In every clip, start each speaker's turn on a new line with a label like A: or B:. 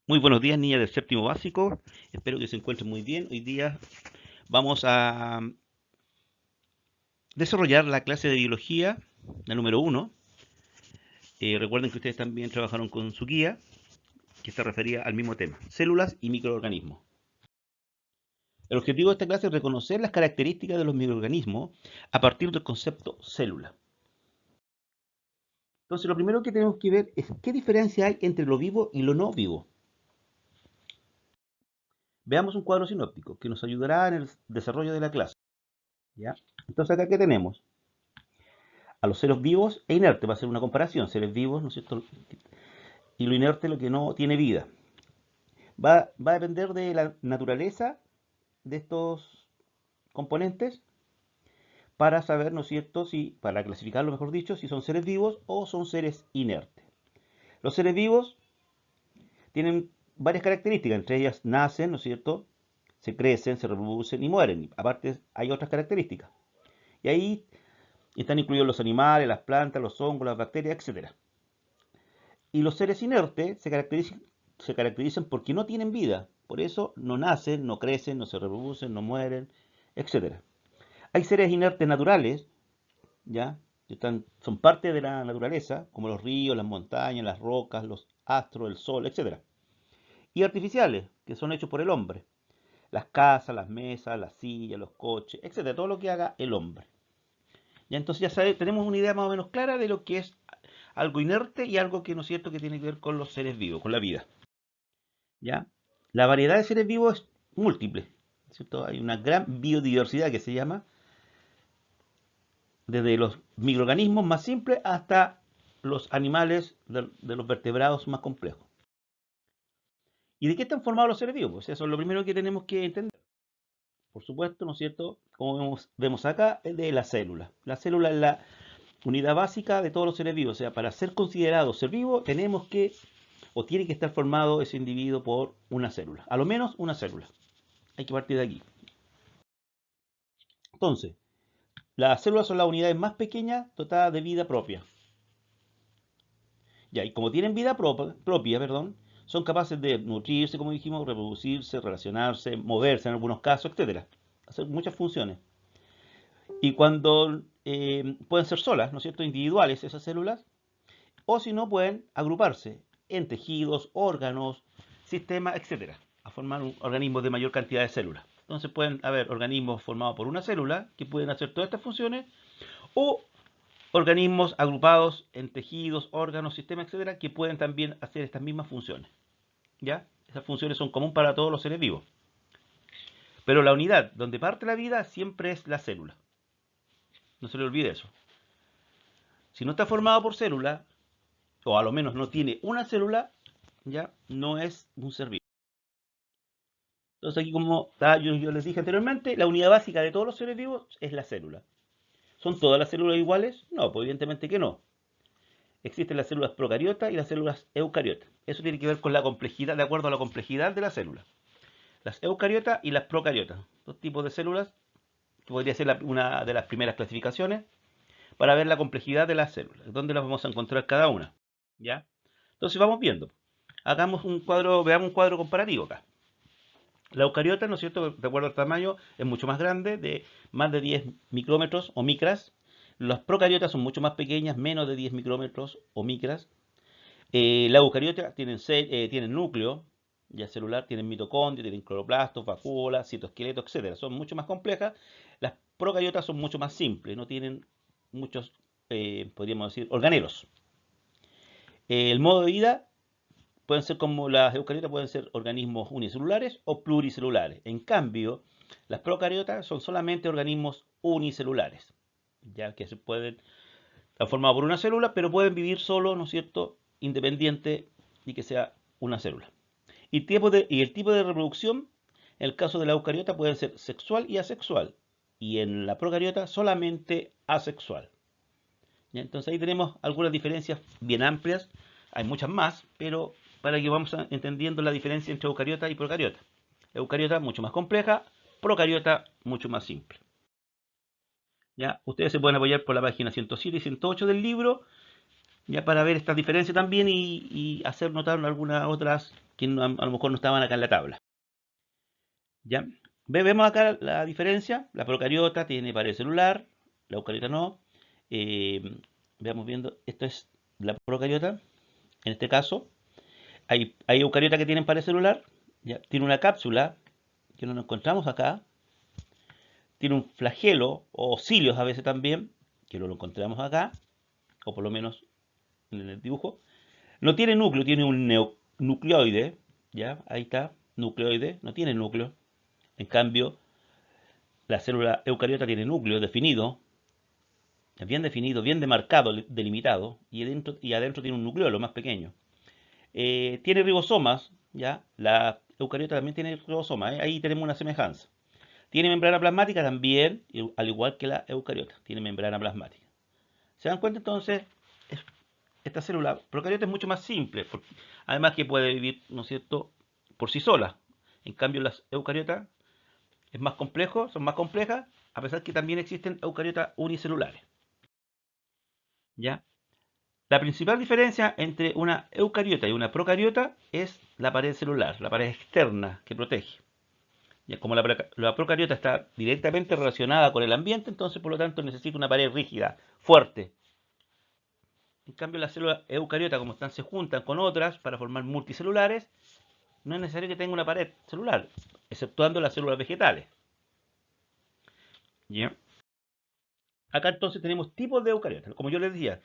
A: Muy buenos días, niñas del séptimo básico. Espero que se encuentren muy bien. Hoy día vamos a desarrollar la clase de biología, la número uno. Recuerden que ustedes también trabajaron con su guía, que está referida al mismo tema, células y microorganismos. El objetivo de esta clase es reconocer las características de los microorganismos a partir del concepto célula. Entonces, lo primero que tenemos que ver es qué diferencia hay entre lo vivo y lo no vivo. Veamos un cuadro sinóptico que nos ayudará en el desarrollo de la clase. ¿Ya? Entonces, acá, ¿qué tenemos? A los seres vivos e inertes, va a ser una comparación, seres vivos, ¿no es cierto? Y lo inerte, lo que no tiene vida. Va a depender de la naturaleza de estos componentes para saber, ¿no es cierto?, si, para clasificarlo mejor dicho, si son seres vivos o son seres inertes. Los seres vivos tienen varias características, entre ellas nacen, ¿no es cierto?, se crecen, se reproducen y mueren. Aparte hay otras características. Y ahí están incluidos los animales, las plantas, los hongos, las bacterias, etc. Y los seres inertes se caracterizan porque no tienen vida. Por eso no nacen, no crecen, no se reproducen, no mueren, etc. Hay seres inertes naturales, ¿ya? Son parte de la naturaleza, como los ríos, las montañas, las rocas, los astros, el sol, etc. Y artificiales, que son hechos por el hombre. Las casas, las mesas, las sillas, los coches, etc. Todo lo que haga el hombre. ¿Ya? Entonces tenemos una idea más o menos clara de lo que es algo inerte y algo que no es cierto que tiene que ver con los seres vivos, con la vida. ¿Ya? La variedad de seres vivos es múltiple, ¿cierto? Hay una gran biodiversidad que se llama, desde los microorganismos más simples hasta los animales de los vertebrados más complejos. ¿Y de qué están formados los seres vivos? Pues eso es lo primero que tenemos que entender. Por supuesto, ¿no es cierto? Como vemos acá, el de la célula. La célula es la unidad básica de todos los seres vivos. O sea, para ser considerado ser vivo, tenemos que, o tiene que estar formado ese individuo por una célula. A lo menos una célula. Hay que partir de aquí. Entonces, las células son las unidades más pequeñas dotadas de vida propia. Ya, y como tienen vida propia, perdón, son capaces de nutrirse, como dijimos, reproducirse, relacionarse, moverse en algunos casos, etcétera. Hacer muchas funciones. Y cuando pueden ser solas, ¿no es cierto?, individuales esas células, o si no, pueden agruparse en tejidos, órganos, sistemas, etcétera, a formar un organismo de mayor cantidad de células. Entonces pueden haber organismos formados por una célula que pueden hacer todas estas funciones, o organismos agrupados en tejidos, órganos, sistemas, etcétera, que pueden también hacer estas mismas funciones. ¿Ya? Esas funciones son comunes para todos los seres vivos. Pero la unidad donde parte la vida siempre es la célula. No se le olvide eso. Si no está formado por célula, o a lo menos no tiene una célula, ya no es un ser vivo. Entonces aquí, como yo les dije anteriormente, la unidad básica de todos los seres vivos es la célula. ¿Son todas las células iguales? No, pues evidentemente que no. Existen las células procariotas y las células eucariotas. Eso tiene que ver con la complejidad, de acuerdo a la complejidad de la célula. Las eucariotas y las procariotas. Dos tipos de células, que podría ser una de las primeras clasificaciones, para ver la complejidad de las células. ¿Dónde las vamos a encontrar cada una? ¿Ya? Entonces vamos viendo. Hagamos un cuadro, veamos un cuadro comparativo acá. La eucariota, ¿no es cierto?, de acuerdo al tamaño, es mucho más grande, de más de 10 micrómetros o micras. Las procariotas son mucho más pequeñas, menos de 10 micrómetros o micras. Las eucariotas tienen núcleo ya celular, tienen mitocondria, tienen cloroplastos, vacuolas, citoesqueleto, etc. Son mucho más complejas. Las procariotas son mucho más simples, no tienen muchos, podríamos decir, organelos. El modo de vida pueden ser, como las eucariotas, pueden ser organismos unicelulares o pluricelulares. En cambio, las procariotas son solamente organismos unicelulares, ya que se pueden estar formados por una célula, pero pueden vivir solo, ¿no es cierto?, independiente y que sea una célula. Y el tipo de reproducción, en el caso de la eucariota, puede ser sexual y asexual. Y en la procariota solamente asexual. ¿Ya? Entonces ahí tenemos algunas diferencias bien amplias. Hay muchas más, pero para que vamos entendiendo la diferencia entre eucariota y procariota. Eucariota mucho más compleja, procariota mucho más simple. ¿Ya? Ustedes se pueden apoyar por la página 107 y 108 del libro, ya, para ver estas diferencias también y hacer notar algunas otras que a lo mejor no estaban acá en la tabla. ¿Ya? Vemos acá la diferencia. La procariota tiene pared celular, la eucariota no. Veamos viendo, esto es la procariota. En este caso, hay eucariotas que tienen pared celular. ¿Ya? Tiene una cápsula que no nos encontramos acá. Tiene un flagelo o cilios a veces también, que no lo encontramos acá, o por lo menos en el dibujo. No tiene núcleo, tiene un nucleoide. ¿Ya? Ahí está, nucleoide, no tiene núcleo. En cambio, la célula eucariota tiene núcleo definido, bien definido, bien demarcado, delimitado, y adentro tiene un nucleolo más pequeño. Tiene ribosomas, ¿ya? La eucariota también tiene ribosomas, ¿eh? Ahí tenemos una semejanza. Tiene membrana plasmática también, al igual que la eucariota, tiene membrana plasmática. ¿Se dan cuenta entonces? Esta célula procariota es mucho más simple, además que puede vivir, ¿no es cierto?, por sí sola. En cambio, las eucariotas es más complejo, son más complejas, a pesar que también existen eucariotas unicelulares. ¿Ya? La principal diferencia entre una eucariota y una procariota es la pared celular, la pared externa que protege. Ya, como la procariota está directamente relacionada con el ambiente, entonces por lo tanto necesita una pared rígida, fuerte. En cambio las células eucariota, como están, se juntan con otras para formar multicelulares, no es necesario que tenga una pared celular, exceptuando las células vegetales. ¿Ya? Acá entonces tenemos tipos de eucariotas. Como yo les decía,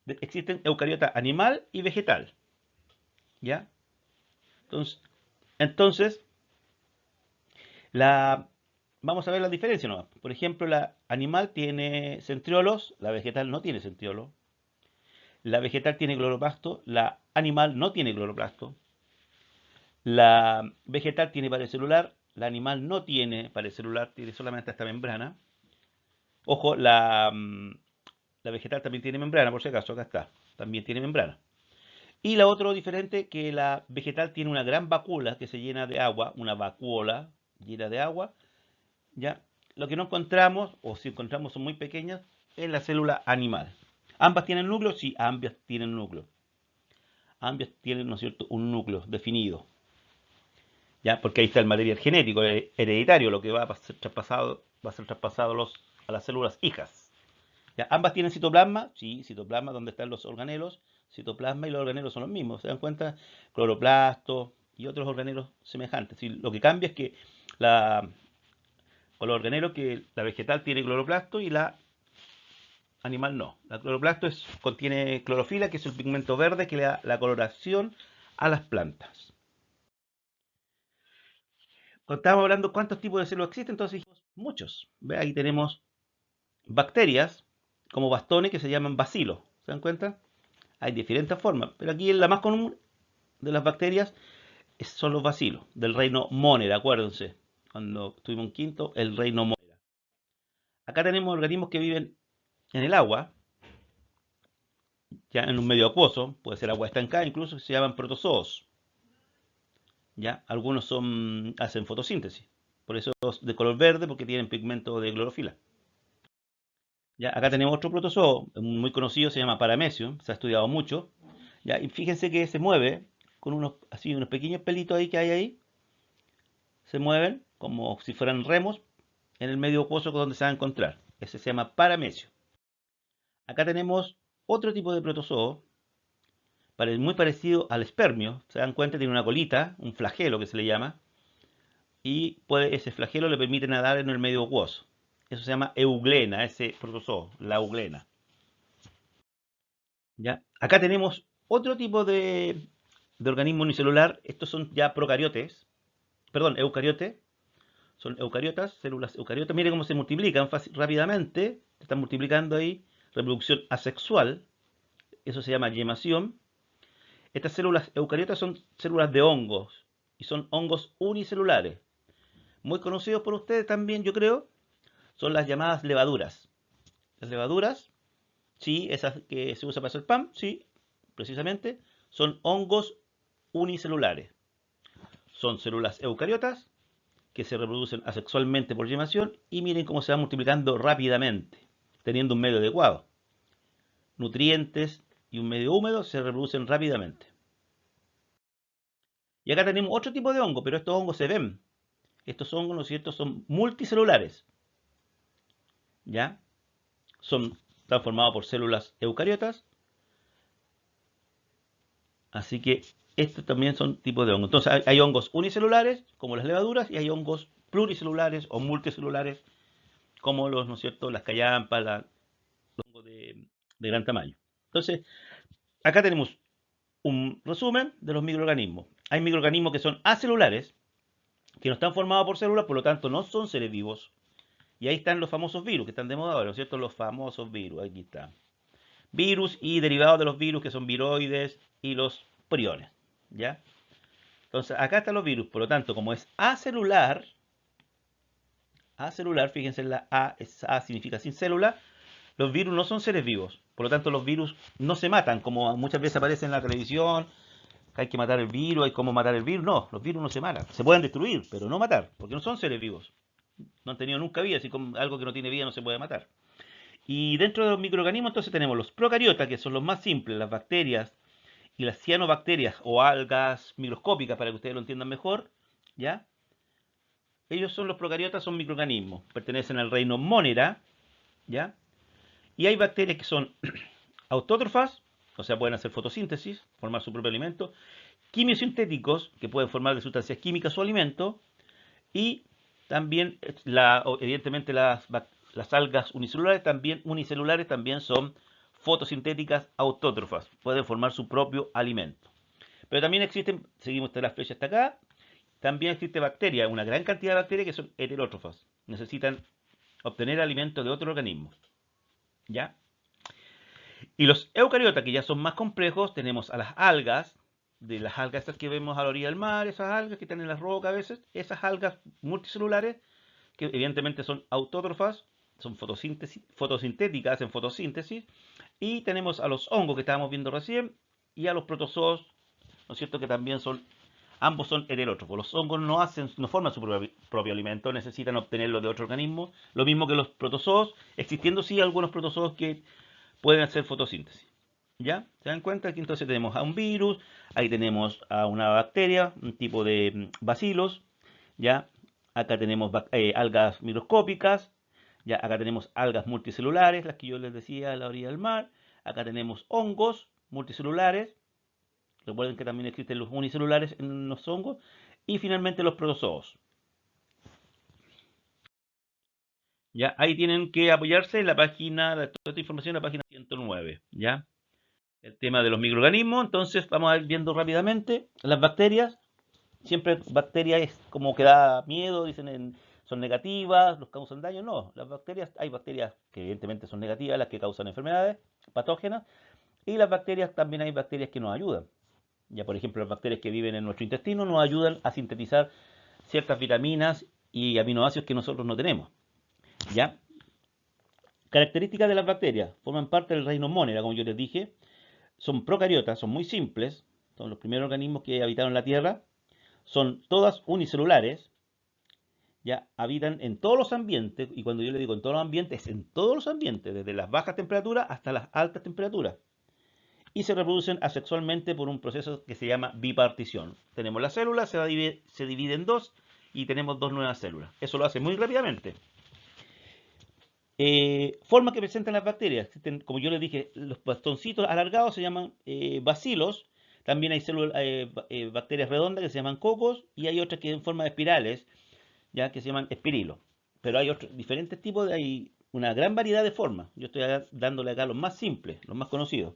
A: existen eucariota animal y vegetal. ¿Ya? Entonces vamos a ver la diferencia nomás. Por ejemplo, la animal tiene centriolos, la vegetal no tiene centriolo. La vegetal tiene cloroplasto, la animal no tiene cloroplasto. La vegetal tiene pared celular, la animal no tiene pared celular, tiene solamente esta membrana. Ojo, la vegetal también tiene membrana, por si acaso, acá está, también tiene membrana. Y la otra diferente, que la vegetal tiene una gran vacuola que se llena de agua, una vacuola llena de agua, ¿ya? Lo que no encontramos, o si encontramos son muy pequeñas, es la célula animal. ¿Ambas tienen núcleo? Sí, ambas tienen núcleo. Ambas tienen, ¿no es cierto?, un núcleo definido. ¿Ya? Porque ahí está el material genético, hereditario, lo que va a ser traspasado, a las células hijas. ¿Ya? ¿Ambas tienen citoplasma? Sí, citoplasma, donde están los organelos. Citoplasma y los organelos son los mismos, ¿se dan cuenta? Cloroplasto y otros organelos semejantes. ¿Sí? Lo que cambia es que con los organelos, que la vegetal tiene cloroplasto y la animal no. La cloroplasto contiene clorofila, que es el pigmento verde que le da la coloración a las plantas. Cuando estábamos hablando cuántos tipos de células existen, entonces dijimos muchos. ¿Ve? Ahí tenemos bacterias como bastones que se llaman bacilos. ¿Se dan cuenta? Hay diferentes formas, pero aquí la más común de las bacterias son los bacilos, del reino Monera, acuérdense. Cuando estuvimos en quinto, el reino Monera. Acá tenemos organismos que viven en el agua, ya en un medio acuoso, puede ser agua estancada, incluso se llaman protozoos. ¿Ya? Algunos hacen fotosíntesis, por eso es de color verde, porque tienen pigmento de clorofila. ¿Ya? Acá tenemos otro protozoo, muy conocido, se llama Paramecium, se ha estudiado mucho. ¿Ya? Y fíjense que se mueve con unos pequeños pelitos ahí que hay ahí, se mueven como si fueran remos en el medio acuoso donde se va a encontrar. Ese se llama Paramecium. Acá tenemos otro tipo de protozoo, muy parecido al espermio. Se dan cuenta, tiene una colita, un flagelo que se le llama, y ese flagelo le permite nadar en el medio acuoso. Eso se llama euglena, ese protozoo, la euglena. ¿Ya? Acá tenemos otro tipo de organismo unicelular. Estos son ya procariotes, perdón, eucariotes. Son eucariotas, células eucariotas. Miren cómo se multiplican rápidamente. Están multiplicando ahí. Reproducción asexual. Eso se llama yemación. Estas células eucariotas son células de hongos. Y son hongos unicelulares. Muy conocidos por ustedes también, yo creo. Son las llamadas levaduras. Las levaduras, sí, esas que se usan para hacer pan, sí, precisamente, son hongos unicelulares. Son células eucariotas que se reproducen asexualmente por yemación y miren cómo se van multiplicando rápidamente, teniendo un medio adecuado. Nutrientes y un medio húmedo se reproducen rápidamente. Y acá tenemos otro tipo de hongo, pero estos hongos se ven. Estos hongos, ¿no es cierto?, son multicelulares, ¿ya? Están formados por células eucariotas, así que estos también son tipos de hongos. Entonces hay hongos unicelulares, como las levaduras, y hay hongos pluricelulares o multicelulares, como los, ¿no es cierto?, las callampas, los hongos de gran tamaño. Entonces, acá tenemos un resumen de los microorganismos. Hay microorganismos que son acelulares, que no están formados por células, por lo tanto no son seres vivos. Y ahí están los famosos virus, que están de moda ahora, ¿no es cierto? Los famosos virus, aquí están. Virus y derivados de los virus, que son viroides y los priones, ¿ya? Entonces, acá están los virus, por lo tanto, como es acelular, fíjense, la A significa sin célula, los virus no son seres vivos, por lo tanto los virus no se matan, como muchas veces aparece en la televisión, que hay que matar el virus, hay cómo matar el virus, no, los virus no se matan, se pueden destruir, pero no matar, porque no son seres vivos, no han tenido nunca vida, así como algo que no tiene vida no se puede matar. Y dentro de los microorganismos entonces tenemos los procariotas, que son los más simples, las bacterias y las cianobacterias o algas microscópicas, para que ustedes lo entiendan mejor, ¿ya? Ellos son los procariotas, son microorganismos, pertenecen al reino Monera, ¿ya? Y hay bacterias que son autótrofas, o sea, pueden hacer fotosíntesis, formar su propio alimento, quimiosintéticos, que pueden formar de sustancias químicas su alimento, y también, evidentemente, las algas unicelulares también son fotosintéticas autótrofas, pueden formar su propio alimento. Pero también existen, seguimos las flechas hasta acá, también existe bacterias, una gran cantidad de bacterias que son heterótrofas, necesitan obtener alimento de otro organismo, ¿ya? Y los eucariotas, que ya son más complejos, tenemos a las algas, de las algas estas que vemos a la orilla del mar, esas algas que están en las rocas a veces, esas algas multicelulares, que evidentemente son autótrofas, son fotosintéticas, hacen fotosíntesis, y tenemos a los hongos que estábamos viendo recién, y a los protozoos, ¿no es cierto?, que también ambos son heterótrofos. Los hongos no forman su propio alimento, necesitan obtenerlo de otro organismo, lo mismo que los protozoos, existiendo sí algunos protozoos que pueden hacer fotosíntesis. ¿Ya? ¿Se dan cuenta? Aquí entonces tenemos a un virus, ahí tenemos a una bacteria, un tipo de bacilos, ¿ya? Acá tenemos algas microscópicas, ya acá tenemos algas multicelulares, las que yo les decía a la orilla del mar, acá tenemos hongos multicelulares, recuerden que también existen los unicelulares en los hongos, y finalmente los protozoos. Ya, ahí tienen que apoyarse en la página, toda esta información en la página 109, ¿ya? El tema de los microorganismos, entonces vamos a ir viendo rápidamente. Las bacterias, siempre bacterias es como que da miedo, son negativas, los causan daño. No, las bacterias, hay bacterias que evidentemente son negativas, las que causan enfermedades patógenas, y las bacterias, también hay bacterias que nos ayudan. Ya, por ejemplo, las bacterias que viven en nuestro intestino nos ayudan a sintetizar ciertas vitaminas y aminoácidos que nosotros no tenemos. ¿Ya? Características de las bacterias. Forman parte del reino Monera, como yo les dije. Son procariotas, son muy simples. Son los primeros organismos que habitaron la Tierra. Son todas unicelulares. Ya habitan en todos los ambientes. Y cuando yo le digo en todos los ambientes, es en todos los ambientes, desde las bajas temperaturas hasta las altas temperaturas. Y se reproducen asexualmente por un proceso que se llama bipartición. Tenemos la célula, se divide en dos y tenemos dos nuevas células. Eso lo hace muy rápidamente. Formas que presentan las bacterias. Existen, como yo les dije, los bastoncitos alargados se llaman bacilos. También hay bacterias redondas que se llaman cocos y hay otras que en forma de espirales, ya que se llaman espirilos. Pero hay otros diferentes tipos, hay una gran variedad de formas. Yo estoy dándole acá los más simples, los más conocidos.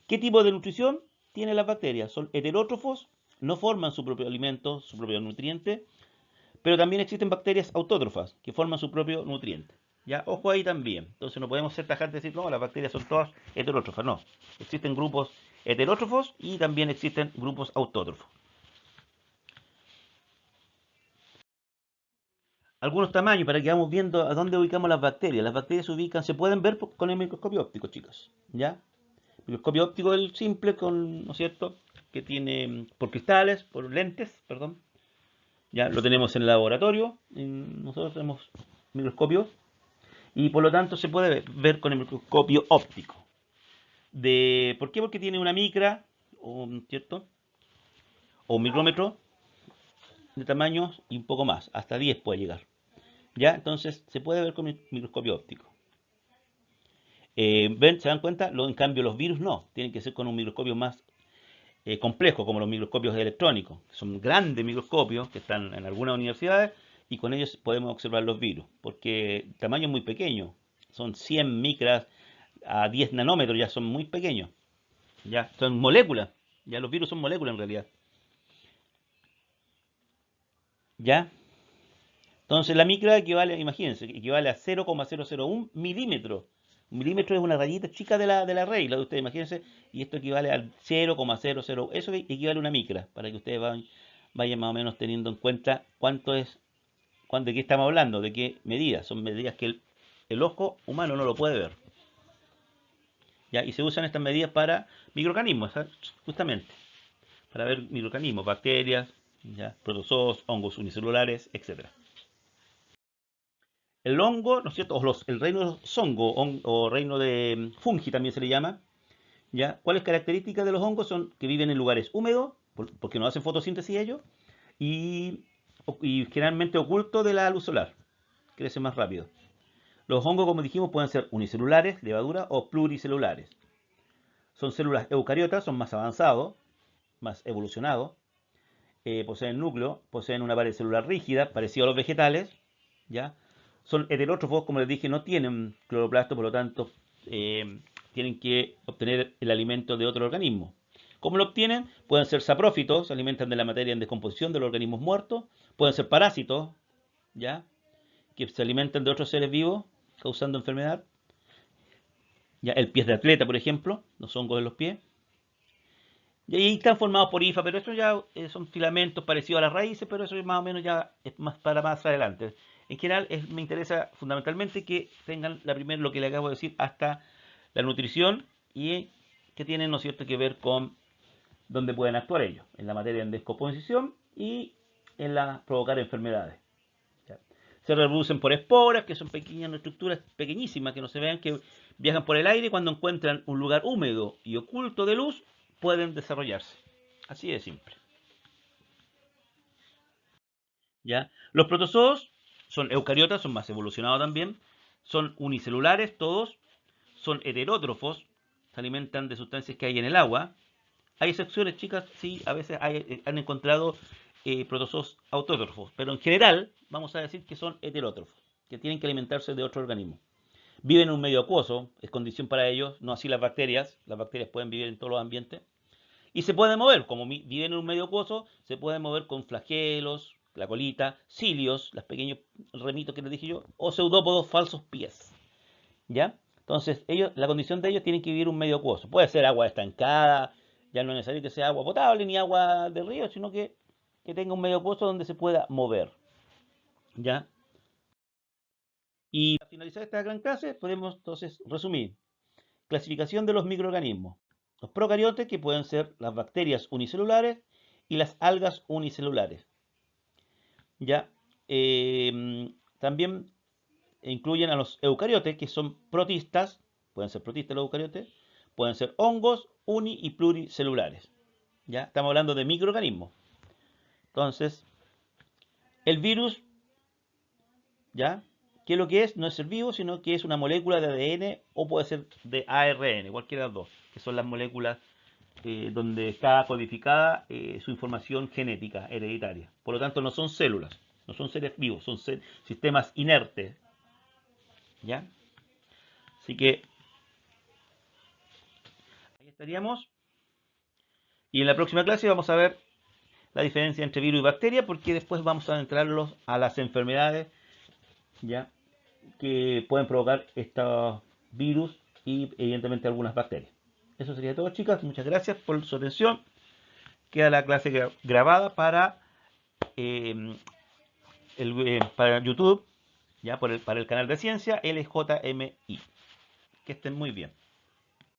A: ¿Qué tipo de nutrición tienen las bacterias? Son heterótrofos, no forman su propio alimento, su propio nutriente, pero también existen bacterias autótrofas que forman su propio nutriente. Ya, ojo ahí también. Entonces no podemos ser tajantes y decir, no, las bacterias son todas heterótrofas. No, existen grupos heterótrofos y también existen grupos autótrofos. Algunos tamaños para que vamos viendo a dónde ubicamos las bacterias. Las bacterias se ubican, se pueden ver con el microscopio óptico, chicos. ¿Ya? El microscopio óptico es el simple, ¿no es cierto? Que tiene por cristales, por lentes, perdón. Ya lo tenemos en el laboratorio. Nosotros tenemos microscopios y por lo tanto se puede ver con el microscopio óptico. ¿Por qué? Porque tiene una micra, ¿cierto? o un micrómetro de tamaño y un poco más, hasta 10 puede llegar. ¿Ya? Entonces se puede ver con microscopio óptico. ¿Ven? ¿Se dan cuenta? En cambio los virus no, tienen que ser con un microscopio más complejo, como los microscopios electrónicos. Son grandes microscopios que están en algunas universidades y con ellos podemos observar los virus, porque el tamaño es muy pequeño. Son 100 micras a 10 nanómetros, ya son muy pequeños. Ya son moléculas. Ya los virus son moléculas en realidad. ¿Ya? Entonces la micra equivale, imagínense, equivale a 0,001 milímetros. Un milímetro es una rayita chica de la regla de ustedes, imagínense, y esto equivale al 0,00. Eso equivale a una micra, para que ustedes vayan más o menos teniendo en cuenta cuánto es, de qué estamos hablando, de qué medidas. Son medidas que el ojo humano no lo puede ver. ¿Ya? Y se usan estas medidas para microorganismos, ¿sabes? Justamente, para ver microorganismos, bacterias, ¿ya? Protozoos, hongos unicelulares, etcétera. El hongo, ¿no es cierto? El reino de los hongos, o reino de fungi también se le llama, ¿ya? ¿Cuáles características de los hongos? Son que viven en lugares húmedos, porque no hacen fotosíntesis ellos, y, y generalmente ocultos de la luz solar, crecen más rápido. Los hongos, como dijimos, pueden ser unicelulares, levaduras, o pluricelulares. Son células eucariotas, son más avanzados, más evolucionados, poseen núcleo, poseen una pared celular rígida, parecida a los vegetales, ¿ya? Son heterótrofos, como les dije, no tienen cloroplasto, por lo tanto, tienen que obtener el alimento de otro organismo. ¿Cómo lo obtienen? Pueden ser saprófitos, se alimentan de la materia en descomposición de los organismos muertos, pueden ser parásitos, ¿ya? Que se alimentan de otros seres vivos, causando enfermedad. ¿Ya? El pie de atleta, por ejemplo, los hongos de los pies. Y ahí están formados por hifa, pero eso ya son filamentos parecidos a las raíces, pero eso es más o menos ya es más para más adelante. En general, me interesa fundamentalmente que tengan lo que le acabo de decir, hasta la nutrición y que tienen, ¿no es cierto?, que ver con dónde pueden actuar ellos, en la materia de descomposición y en la provocar enfermedades. ¿Ya? Se reproducen por esporas, que son pequeñas estructuras pequeñísimas que no se vean, que viajan por el aire y cuando encuentran un lugar húmedo y oculto de luz, pueden desarrollarse. Así de simple. ¿Ya? Los protozoos son eucariotas, son más evolucionados también, son unicelulares todos, son heterótrofos, se alimentan de sustancias que hay en el agua. Hay excepciones, chicas, sí, a veces han encontrado protozoos autótrofos, pero en general vamos a decir que son heterótrofos, que tienen que alimentarse de otro organismo. Viven en un medio acuoso, es condición para ellos, no así las bacterias pueden vivir en todos los ambientes. Y se pueden mover, como viven en un medio acuoso, se pueden mover con flagelos, la colita, cilios, los pequeños remitos que les dije yo, o pseudópodos, falsos pies. ¿Ya? Entonces, la condición de ellos tienen que vivir en un medio acuoso. Puede ser agua estancada, ya no es necesario que sea agua potable ni agua de río, sino que tenga un medio acuoso donde se pueda mover. ¿Ya? Y para finalizar esta gran clase, podemos entonces resumir. Clasificación de los microorganismos. Los procariotes, que pueden ser las bacterias unicelulares y las algas unicelulares. ¿Ya? También incluyen a los eucariotes, que son protistas, pueden ser protistas los eucariotes, pueden ser hongos, y pluricelulares. ¿Ya? Estamos hablando de microorganismos. Entonces, el virus, ¿ya? ¿Qué es lo que es? No es ser vivo, sino que es una molécula de ADN o puede ser de ARN, cualquiera de las dos, que son las moléculas donde está codificada su información genética hereditaria. Por lo tanto, no son células, no son seres vivos, son sistemas inertes. ¿Ya? Así que ahí estaríamos. Y en la próxima clase vamos a ver la diferencia entre virus y bacteria, porque después vamos a adentrarlos a las enfermedades, ¿ya?, que pueden provocar estos virus y evidentemente algunas bacterias. Eso sería todo, chicas. Muchas gracias por su atención. Queda la clase grabada eh, para YouTube, ya para el canal de ciencia LJMI. Que estén muy bien.